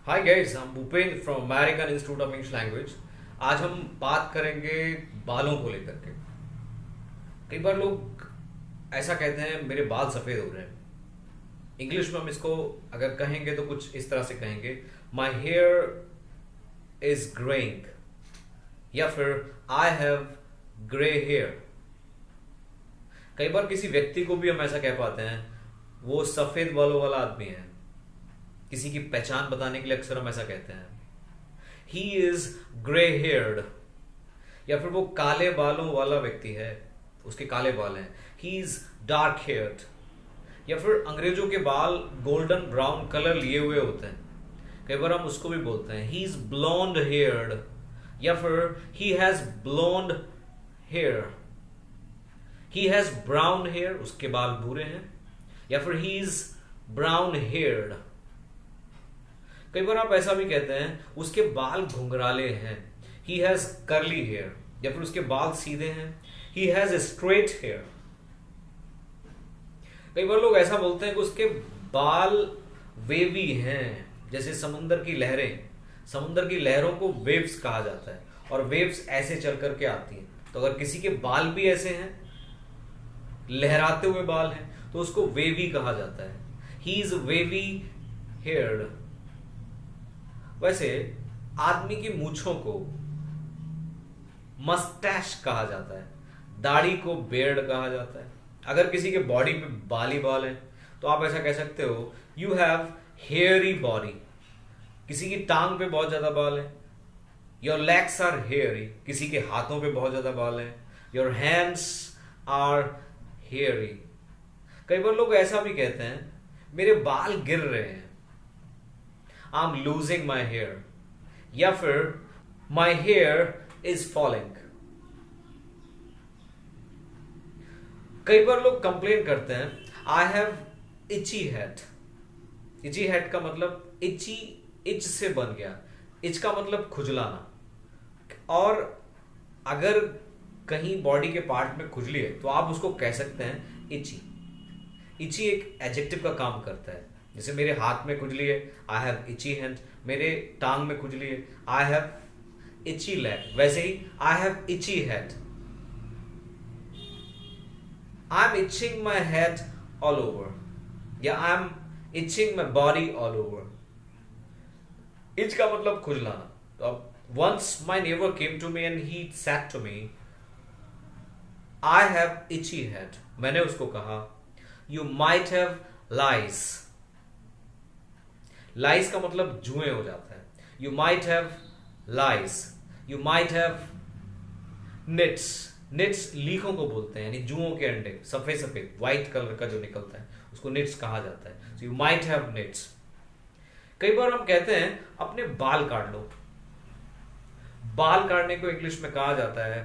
Hi guys, हम Bhupendra from American institute of English language. आज हम बात करेंगे बालों को लेकर के। कई बार लोग ऐसा कहते हैं मेरे बाल सफेद हो रहे हैं। इंग्लिश में हम इसको अगर कहेंगे तो कुछ इस तरह से कहेंगे, माई हेयर इज ग्रेइंग, या फिर आई हैव ग्रे हेयर। कई बार किसी व्यक्ति को भी हम ऐसा कह पाते हैं वो सफेद बालों वाला आदमी है। किसी की पहचान बताने के लिए अक्सर हम ऐसा कहते हैं, ही इज ग्रे हेयर्ड। या फिर वो काले बालों वाला व्यक्ति है, उसके काले बाल हैं, ही इज डार्क हेयर्ड। या फिर अंग्रेजों के बाल गोल्डन ब्राउन कलर लिए हुए होते हैं, कई बार हम उसको भी बोलते हैं ही इज ब्लॉन्ड हेयर्ड, या फिर he has blond hair. He has brown hair, उसके बाल भूरे हैं, या फिर ही इज ब्राउन हेयर्ड। कई बार आप ऐसा भी कहते हैं उसके बाल घुंघराले हैं, ही हैज कर्ली हेयर। या फिर उसके बाल सीधे हैं, ही हैज स्ट्रेट हेयर। कई बार लोग ऐसा बोलते हैं कि उसके बाल वेवी हैं, जैसे समुद्र की लहरें। समुद्र की लहरों को वेव्स कहा जाता है, और वेव्स ऐसे चल करके आती हैं। तो अगर किसी के बाल भी ऐसे हैं, लहराते हुए बाल हैं, तो उसको वेवी कहा जाता है, ही इज वेवी हेयर्ड। वैसे आदमी की मूछों को मस्टैश कहा जाता है, दाढ़ी को बेर्ड कहा जाता है। अगर किसी के बॉडी पे बाल ही बाल हैं तो आप ऐसा कह सकते हो यू हैव हेयरी बॉडी। किसी की टांग पे बहुत ज्यादा बाल है, योर लेग्स आर हेयरी। किसी के हाथों पे बहुत ज्यादा बाल हैं, योर हैंड्स आर हेयरी। कई बार लोग ऐसा भी कहते हैं मेरे बाल गिर रहे हैं, I am losing my hair, या फिर माई हेयर इज फॉलिंग। कई बार लोग कंप्लेन करते हैं आई हैव इची हेड। इची हेड का मतलब इची, इच से बन गया। इच का मतलब खुजलाना। और अगर कहीं बॉडी के पार्ट में खुजली है तो आप उसको कह सकते हैं इची। इची एक एडजेक्टिव का काम करता है। जैसे मेरे हाथ में खुजली है, आई हैव इची हैंड। मेरे टांग में खुजली है, आई हैव इची लेग। वैसे ही I have itchy head, I am itching my head all over, या I am itching my body all over. Itch का मतलब खुजलाना। तो अब once my neighbour came to me and he said to me I have itchy head. मैंने उसको कहा you might have lice. Lice का मतलब जुए हो जाता है। You might have lice, you might have nits. Nits लीखों को बोलते हैं, यानी जुओं के अंडे, सफेद सफेद व्हाइट कलर का जो निकलता है उसको निट्स कहा जाता है। So you might have nits. कई बार हम कहते हैं अपने बाल काट लो। बाल काटने को इंग्लिश में कहा जाता है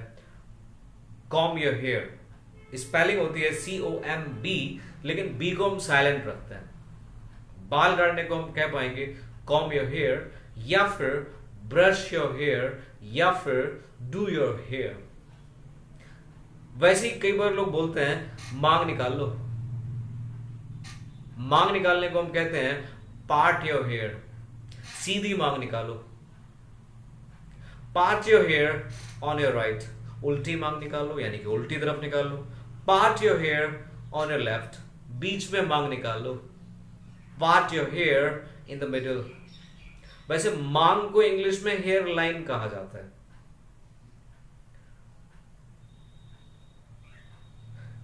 कॉम योर हेयर। स्पेलिंग होती है COMB, लेकिन बी को हम साइलेंट रखते हैं। बाल काटने को हम कह पाएंगे कॉम योर हेयर, या फिर ब्रश योर हेयर, या फिर डू योर हेयर। वैसे ही कई बार लोग बोलते हैं मांग निकाल लो। मांग निकालने को हम कहते हैं पार्ट योर हेयर। सीधी मांग निकालो। Part your hair on your right. उल्टी मांग निकालो, यानी कि उल्टी तरफ निकालो। Part your hair on your left. बीच में मांग निकालो। Part your hair in the middle. वैसे मांग को इंग्लिश में हेयर लाइन कहा जाता है।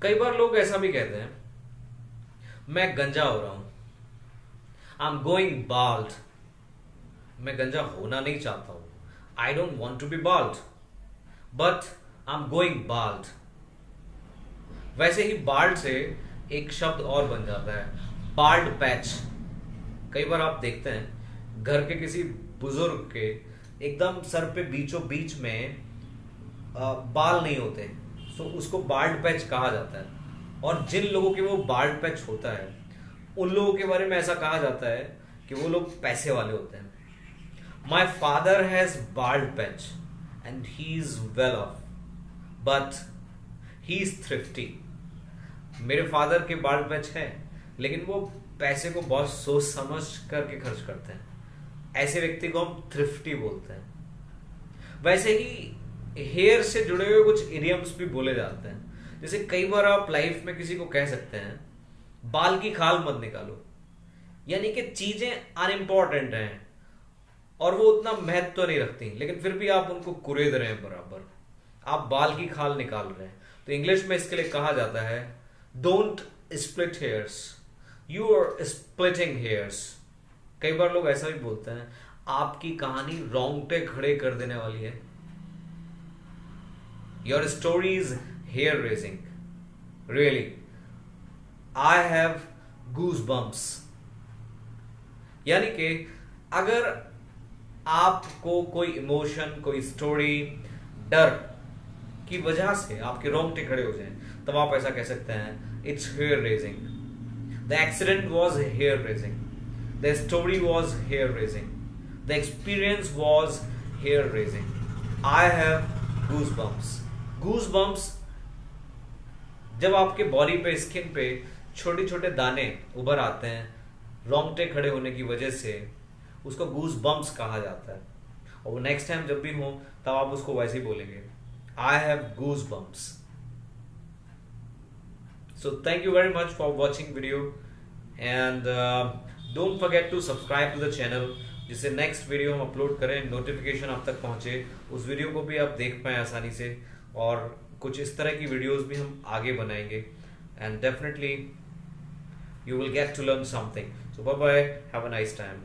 कई बार लोग ऐसा भी कहते हैं मैं गंजा हो रहा हूं, आई एम गोइंग बाल्ड। मैं गंजा होना नहीं चाहता हूं, I don't want to be bald, but I am going bald. वैसे ही बाल्ड से एक शब्द और बन जाता है बाल्ड पैच। कई बार आप देखते हैं घर के किसी बुजुर्ग के एकदम सर पे बीचों बीच में बाल नहीं होते, तो उसको बाल्ड पैच कहा जाता है। और जिन लोगों के वो बाल्ड पैच होता है उन लोगों के बारे में ऐसा कहा जाता है कि वो लोग पैसे वाले होते हैं। My father has bald patch and he is well of, but he is thrifty. मेरे फादर के बाल्ड पैच है, लेकिन वो पैसे को बहुत सोच समझ करके खर्च करते हैं। ऐसे व्यक्ति को हम थ्रिफ्टी बोलते हैं। वैसे ही हेयर से जुड़े हुए कुछ इडियम्स भी बोले जाते हैं। जैसे कई बार आप लाइफ में किसी को कह सकते हैं बाल की खाल मत निकालो, यानी कि चीजें अनइम्पॉर्टेंट हैं और वो उतना महत्व तो नहीं रखती, लेकिन फिर भी आप उनको कुरेद रहे हैं बराबर, आप बाल की खाल निकाल रहे हैं। तो इंग्लिश में इसके लिए कहा जाता है don't split hairs, you are splitting hairs. कई बार लोग ऐसा भी बोलते हैं आपकी कहानी रोंगटे खड़े कर देने वाली है, your story is here raising, really I have goose bumps. यानी कि अगर आपको कोई इमोशन, कोई स्टोरी, डर की वजह से आपके रोंगटे खड़े हो जाएं, तब आप ऐसा कह सकते हैं it's hair raising, the accident was hair raising, the story was hair raising, the experience was hair raising, I have goose bumps. Goose bumps जब आपके बॉडी पे, स्किन पे छोटे छोटे दाने उभर आते हैं रोंगटे खड़े होने की वजह से, उसको गूज बम्प्स कहा जाता है। और वो नेक्स्ट टाइम जब भी हो तब आप उसको वैसे ही बोलेंगे I have goose bumps. So thank you very much for watching video and don't forget to subscribe to the channel, जिससे नेक्स्ट वीडियो हम अपलोड करें नोटिफिकेशन आप तक पहुंचे, उस वीडियो को भी आप देख पाएं आसानी से। और कुछ इस तरह की वीडियोस भी हम आगे बनाएंगे and definitely you will get to learn something. So bye bye, have a nice time.